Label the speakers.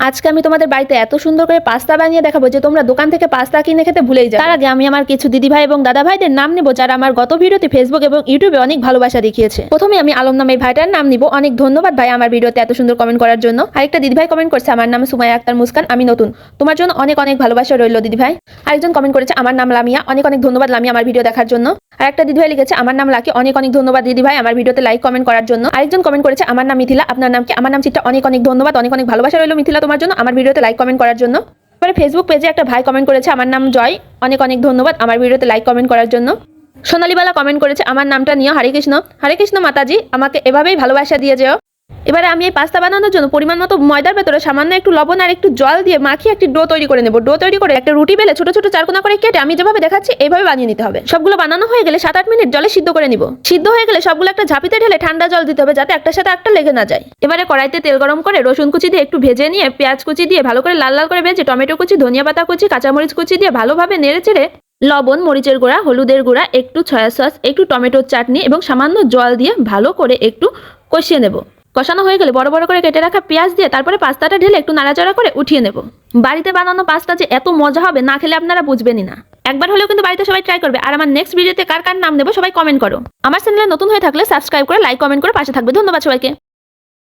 Speaker 1: আজকে আমি তোমাদের বাড়িতে এত সুন্দর করে পাস্তা বানিয়ে দেখাবো যে তোমরা দোকান থেকে পাস্তা কিনে খেতে ভুলেই যাবে। তার আগে আমি আমার কিছু দিদিভাই এবং দাদা ভাইদের নাম নেব যারা আমার গত ভিডিওতে ফেসবুক এবং ইউটিউবে অনেক ভালোবাসা দেখিয়েছে। প্রথমে আমি আলম নামে ভাইটার নাম নিব। অনেক ধন্যবাদ ভাই আমার ভিডিওতে এত সুন্দর কমেন্ট করার জন্য। আরেকটা দিদিভাই কমেন্ট করছে আমার নাম সুমাইয়া আক্তার মুস্কান, আমি নতুন, তোমার জন্য অনেক অনেক ভালোবাসা রইল দিদিভাই। আরেকজন কমেন্ট করেছে আমার নাম লামিয়া, অনেক অনেক ধন্যবাদ লামিয়া আমার ভিডিও দেখার জন্য। আরেকটা দিদিভাই লিখেছে আমার নাম লাকি, অনেক অনেক ধন্যবাদ দিদিভাই আমার ভিডিওতে লাইক কমেন্ট করার জন্য। আরেকজন কমেন্ট করেছে আমার নাম মিথিলা, আপনার নাম কি? আমার নাম চিত্রা, অনেক অনেক ধন্যবাদ, অনেক অনেক ভালোবাসা রইল মিথিলা তোমার জন্য আমার ভিডিওতে লাইক কমেন্ট করার জন্য। এবারে ফেসবুক পেজে একটা ভাই কমেন্ট করেছে আমার নাম জয়, অনেক অনেক ধন্যবাদ আমার ভিডিওতে লাইক কমেন্ট করার জন্য। সোনালীবালা কমেন্ট করেছে আমার নামটা নিও হরে কৃষ্ণ, হরে কৃষ্ণ মাতাজি, আমাকে এভাবেই ভালোবাসা দিয়ে যেও। এবারে আমি এই পাস্তা বানানোর জন্য পরিমাণ মতো ময়দার ভেতরে সামান্য একটু লবণ আর একটু জল দিয়ে মাখিয়ে একটি ডো তৈরি করে নেব। ডো তৈরি করে একটা রুটি বেলে ছোট ছোট চারকোনা করে কেটে আমি যেভাবে দেখাচ্ছি এইভাবে বানিয়ে নিতে হবে। সবগুলো বানানো হয়ে গেলে 7-8 মিনিট জলে সিদ্ধ করে নিব। সিদ্ধ হয়ে গেলে সবগুলো একটা ঝাঁপিতে ঢেলে ঠান্ডা জল দিতে হবে যাতে একটার সাথে একটা লেগে না যায়। এবারে কড়াইতে তেল গরম করে রসুন কুচি দিয়ে একটু ভেজে নিয়ে পেঁয়াজ কুচি দিয়ে ভালো করে লাল লাল করে ভেজে টমেটো কুচি, ধনিয়া পাতা কুচি, কাঁচামরিচ কুচি দিয়ে ভালোভাবে নেড়ে চেড়ে লবণ, মরিচের গুঁড়া, হলুদের গুঁড়া, একটু সয়া সস, একটু টমেটোর চাটনি এবং সামান্য জল দিয়ে ভালো করে একটু কষিয়ে নেব। কষানো হয়ে গেলে বড় বড় করে কেটে রাখা পেঁয়াজ দিয়ে তারপরে পাস্তাটা ঢেলে একটু নাড়াচাড়া করে উঠিয়ে নেব। বাড়িতে বানানো পাস্তা যে এত মজা হবে না খেলে আপনারা বুঝবেনই না। একবার হলেও কিন্তু বাড়িতে সবাই ট্রাই করবে। আর আমার নেক্সট ভিডিওতে কার কার নাম নেব সবাই কমেন্ট করো। আমার চ্যানেলে নতুন হয়ে থাকলে সাবস্ক্রাইব করে লাইক কমেন্ট করে পাশে থাকবে। ধন্যবাদ সবাইকে।